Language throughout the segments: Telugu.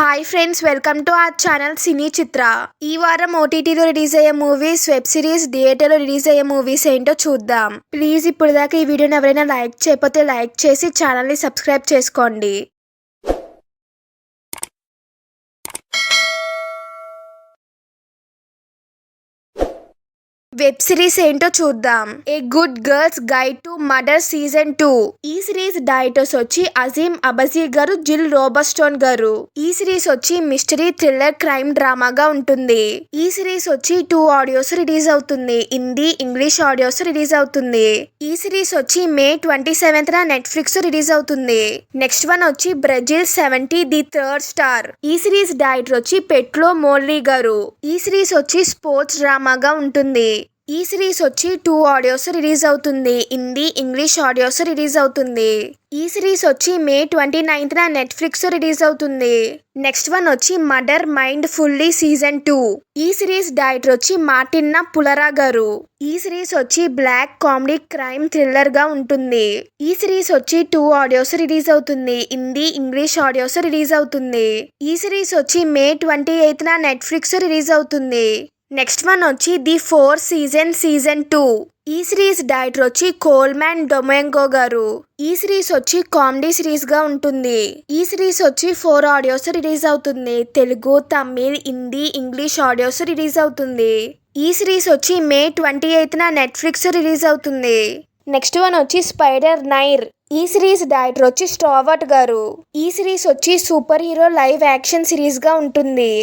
Hi friends, welcome to our channel cine Chitra. ఈ వారం ఓటీటీలో రిలీజ్ అయ్యే మూవీస్, వెబ్ సిరీస్, థియేటర్లో రిలీజ్ అయ్యే మూవీస్ ఏంటో చూద్దాం. ప్లీజ్ ఇప్పుడు దాకా ఈ వీడియోని ఎవరైనా లైక్ చేయకపోతే లైక్ చేసి ఛానల్ని సబ్స్క్రైబ్ చేసుకోండి. వెబ్ సిరీస్ ఏంటో చూద్దాం. A good girls guide to murder season 2. ఈ సిరీస్ డైరెక్టర్స్ వచ్చి అజీమ్ అబజీ గారు, జిల్ రోబస్టోన్ గారు. ఈ సిరీస్ వచ్చి మిస్టరీ, థ్రిల్లర్, క్రైమ్ డ్రామాగా ఉంటుంది. ఈ సిరీస్ వచ్చి 2 ఆడియోస్ రిలీజ్ అవుతుంది. హిందీ, ఇంగ్లీష్ ఆడియోస్ రిలీజ్ అవుతుంది. ఈ సిరీస్ వచ్చి మే 27న నెట్ఫ్లిక్స్ రిలీజ్ అవుతుంది. నెక్స్ట్ వన్ వచ్చి బ్రెజిల్ 70 ది థర్డ్ స్టార్. ఈ సిరీస్ డైరెక్టర్ వచ్చి పెట్లో మోర్లీ గారు. ఈ సిరీస్ వచ్చి స్పోర్ట్స్ డ్రామాగా ఉంటుంది. ఈ సిరీస్ వచ్చి 2 ఆడియోస్ రిలీజ్ అవుతుంది. హిందీ, ఇంగ్లీష్ ఆడియోస్ రిలీజ్ అవుతుంది. ఈ సిరీస్ వచ్చి మే 29న నెట్ఫ్లిక్స్ రిలీజ్ అవుతుంది. నెక్స్ట్ వన్ వచ్చి మర్డర్ మైండ్ ఫుల్లీ సీజన్ 2. ఈ సిరీస్ డైరెక్టర్ వచ్చి మార్టిన్నా పులరా గారు. ఈ సిరీస్ వచ్చి బ్లాక్ కామెడీ, క్రైమ్, థ్రిల్లర్ గా ఉంటుంది. ఈ సిరీస్ వచ్చి 2 ఆడియోస్ రిలీజ్ అవుతుంది. హిందీ, ఇంగ్లీష్ ఆడియోస్ రిలీజ్ అవుతుంది. ఈ సిరీస్ వచ్చి మే 28న నెట్ఫ్లిక్స్ రిలీజ్ అవుతుంది. నెక్స్ట్ వన్ వచ్చి ది 4th సీజన్ 2. ఈ సిరీస్ డైరెక్టర్ వచ్చి కోల్మ్యాన్ డొమింగో గారు. ఈ సిరీస్ వచ్చి కామెడీ సిరీస్ గా ఉంటుంది. ఈ సిరీస్ వచ్చి 4 ఆడియోస్ రిలీజ్ అవుతుంది. Telugu, Tamil, Hindi, English audios release అవుతుంది. ఈ సిరీస్ వచ్చి మే 28న నెట్ఫ్లిక్స్ రిలీజ్ అవుతుంది. నెక్స్ట్ వన్ వచ్చి స్పైడర్ నైర్. ఈ సిరీస్ డైరెక్టర్ వచ్చి స్టావర్ట్ గారు. ఈ సిరీస్ వచ్చి super hero live action series గా ఉంటుంది.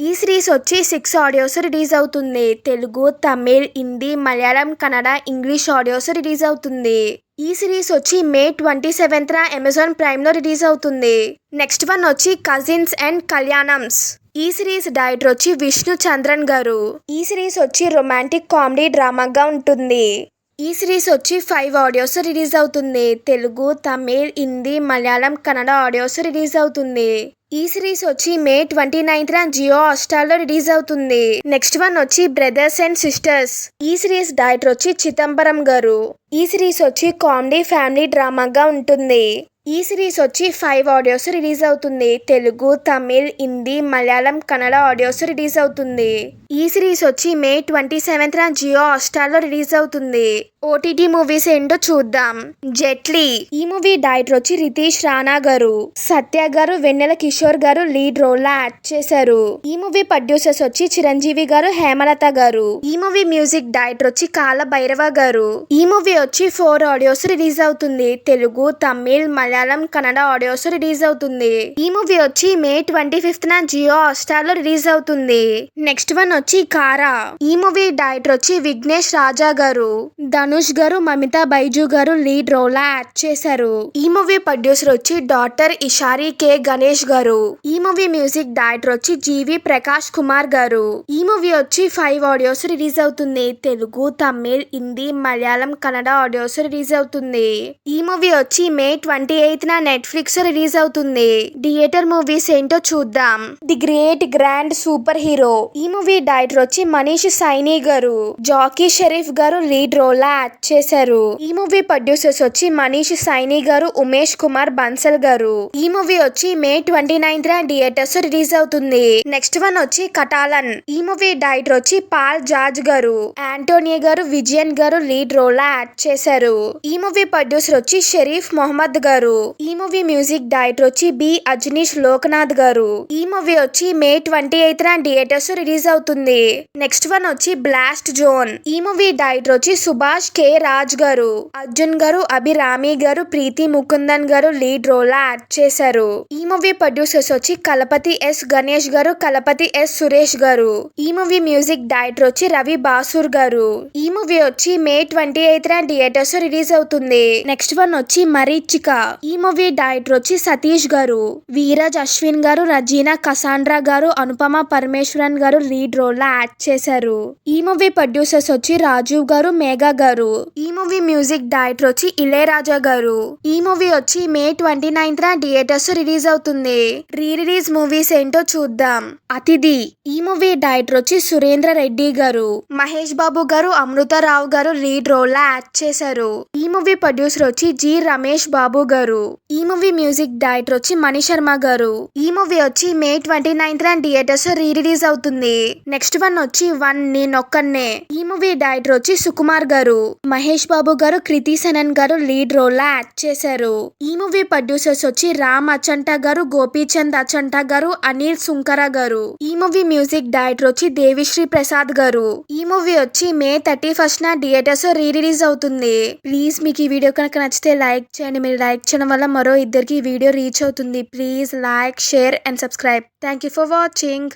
ఈ సిరీస్ వచ్చి 6 ఆడియోస్ రిలీజ్ అవుతుంది. Telugu, Tamil, Hindi, Malayalam, Kannada, English audios release అవుతుంది. ఈ సిరీస్ వచ్చి మే 27న అమెజాన్ ప్రైమ్ లో రిలీజ్ అవుతుంది. నెక్స్ట్ వన్ వచ్చి కజిన్స్ అండ్ కళ్యాణమ్స్. ఈ సిరీస్ డైరెక్టర్ వచ్చి విష్ణు చంద్రన్ గారు. ఈ సిరీస్ వచ్చి రొమాంటిక్ కామెడీ డ్రామాగా ఉంటుంది. ఈ సిరీస్ వచ్చి 5 ఆడియోస్ రిలీజ్ అవుతుంది. తెలుగు, తమిళ్, హిందీ, మలయాళం, కన్నడ ఆడియోస్ రిలీజ్ అవుతుంది. ఈ సిరీస్ వచ్చి మే 29న జియో హాట్‌స్టార్ లో రిలీజ్ అవుతుంది. నెక్స్ట్ వన్ వచ్చి బ్రదర్స్ అండ్ సిస్టర్స్. ఈ సిరీస్ డైరెక్టర్ వచ్చి చిదంబరం గారు. ఈ సిరీస్ వచ్చి కామెడీ, ఫ్యామిలీ డ్రామాగా ఉంటుంది. ఈ సిరీస్ వచ్చి 5 ఆడియోస్ రిలీజ్ అవుతుంది. తెలుగు, తమిళ్, హిందీ, మలయాళం, కన్నడ ఆడియోస్ రిలీజ్ అవుతుంది. ఈ సిరీస్ వచ్చి మే 27న జియో హాట్‌స్టార్ లో రిలీజ్ అవుతుంది. ఓటీటీ మూవీస్ ఏంటో చూద్దాం. జెట్లీ. ఈ మూవీ డైరెక్టర్ వచ్చి రితీష్ రాణా గారు. సత్య గారు, వెన్నెల కిషోర్ గారు లీడ్ రోల్ లో యాక్ట్ చేశారు. ఈ మూవీ ప్రొడ్యూసర్స్ వచ్చి చిరంజీవి గారు, హేమలత గారు. ఈ మూవీ మ్యూజిక్ డైరెక్టర్ వచ్చి కాల భైరవ గారు. ఈ మూవీ వచ్చి 4 ఆడియోస్ రిలీజ్ అవుతుంది. తెలుగు, తమిళ్, మలయాళం, కన్నడ ఆడియోస్ రిలీజ్ అవుతుంది. ఈ మూవీ వచ్చి మే 25న జియో హాట్‌స్టార్ లో రిలీజ్ అవుతుంది. నెక్స్ట్ వన్ వచ్చి కారా. ఈ మూవీ డైరెక్టర్ వచ్చి విఘ్నేష్ రాజా గారు. ధనుష్ గారు, మమితా బైజు గారు లీడ్ రోల్ లో యాక్ట్ చేశారు. ఈ మూవీ ప్రొడ్యూసర్ వచ్చి డాక్టర్ ఇషారి కె గణేష్ గారు. ఈ మూవీ మ్యూజిక్ డైరెక్టర్ వచ్చి జీవి ప్రకాష్ కుమార్ గారు. ఈ మూవీ వచ్చి 5 ఆడియోస్ రిలీజ్ అవుతుంది. తెలుగు, తమిళ్, హిందీ, మలయాళం, కన్నడ ఆడియోస్ రిలీజ్ అవుతుంది. ఈ మూవీ వచ్చి మే 28న నెట్ఫ్లిక్స్ రిలీజ్ అవుతుంది. థియేటర్ మూవీస్ ఏంటో చూద్దాం. The great grand super hero. ఈ మూవీ డైరెక్టర్ వచ్చి మనీష్ సైనీ గారు. జాకీ షరీఫ్ గారు లీడ్ రోల్ లో యాక్ట్ చేశారు. ఈ మూవీ ప్రొడ్యూసర్స్ వచ్చి మనీష్ సైనీ గారు, ఉమేష్ కుమార్ బన్సల్ గారు. ఈ మూవీ వచ్చి మే 29న థియేటర్స్ రిలీజ్ అవుతుంది. నెక్స్ట్ వన్ వచ్చి కటాలన్. ఈ మూవీ డైరెక్టర్ వచ్చి పాల్ జార్జ్ గారు. ఆంటోనియో గారు, విజయన్ గారు లీడ్ రోల్ లో యాక్ట్ చేశారు. ఈ మూవీ ప్రొడ్యూసర్ వచ్చి షరీఫ్ మొహమ్మద్ గారు. ఈ మూవీ మ్యూజిక్ డైరెక్టర్ వచ్చి బి అజనీష్ లోకనాథ్ గారు. ఈ మూవీ వచ్చి మే 28న థియేటర్స్ రిలీజ్ అవుతుంది. నెక్స్ట్ వన్ వచ్చి బ్లాస్ట్ జోన్. ఈ మూవీ డైరెక్టర్ వచ్చి సుభాష్ కె రాజ్ గారు. అర్జున్ గారు, అభిరామి గారు, ప్రీతి ముకుందన్ గారు లీడ్ రోల్ లో యాక్ట్ చేశారు. ఈ మూవీ ప్రొడ్యూసర్స్ వచ్చి కలపతి ఎస్ గణేష్ గారు, కలపతి ఎస్ సురేష్ గారు. ఈ మూవీ మ్యూజిక్ డైరెక్టర్ వచ్చి రవి బాసూర్ గారు. ఈ మూవీ వచ్చి మే 28న థియేటర్స్ రిలీజ్ అవుతుంది. నెక్స్ట్ వన్ వచ్చి మరీచిక. ఈ మూవీ డైరెక్టర్ వచ్చి సతీష్ గారు. వీరాజ్ అశ్విన్ గారు, రజీనా కసాండ్రా గారు, అనుపమ పరమేశ్వరన్ గారు లీడ్ రోల్ లో యాక్ట్ చేశారు. ఈ మూవీ ప్రొడ్యూసర్స్ వచ్చి రాజీవ్ గారు, మేఘా గారు. ఈ మూవీ మ్యూజిక్ డైరెక్టర్ వచ్చి ఇళయరాజా గారు. ఈ మూవీ వచ్చి మే 29న థియేటర్స్ రిలీజ్ అవుతుంది. రీ రిలీజ్ మూవీస్ ఏంటో చూద్దాం. అతిథి. ఈ మూవీ డైరెక్టర్ వచ్చి సురేంద్ర రెడ్డి గారు. మహేష్ బాబు గారు, అమృత రావు గారు లీడ్ రోల్ లో యాక్ట్ చేశారు. ఈ మూవీ ప్రొడ్యూసర్ వచ్చి జి రమేష్ బాబు గారు. ఈ మూవీ మ్యూజిక్ డైరెక్టర్ వచ్చి మణి శర్మ గారు. ఈ మూవీ వచ్చి మే 29th థియేటర్స్ రిలీజ్ అవుతుంది. నెక్స్ట్ వన్ వచ్చి నేనొక్కనే. ఈ మూవీ డైరెక్టర్ వచ్చి సుకుమార్ గారు. మహేష్ బాబు గారు, కృతి సనన్ గారు లీడ్ రోల్ లా యాక్ట్ చేశారు. ఈ మూవీ ప్రొడ్యూసర్స్ వచ్చి రామ్ అచంటా గారు, గోపీచంద్ అచంటా గారు, అనిల్ సుంకర గారు. ఈ మూవీ మ్యూజిక్ డైరెక్టర్ వచ్చి దేవిశ్రీ ప్రసాద్ గారు. ఈ మూవీ వచ్చి మే 31st థియేటర్స్ రిలీజ్ అవుతుంది. ప్లీజ్ మీకు ఈ వీడియో కనుక నచ్చితే లైక్ చేయండి. మీరు లైక్ చేయడం వల్ల మరో ఇద్దరికి ఈ వీడియో రీచ్ అవుతుంది. Please like, share and subscribe. Thank you for watching.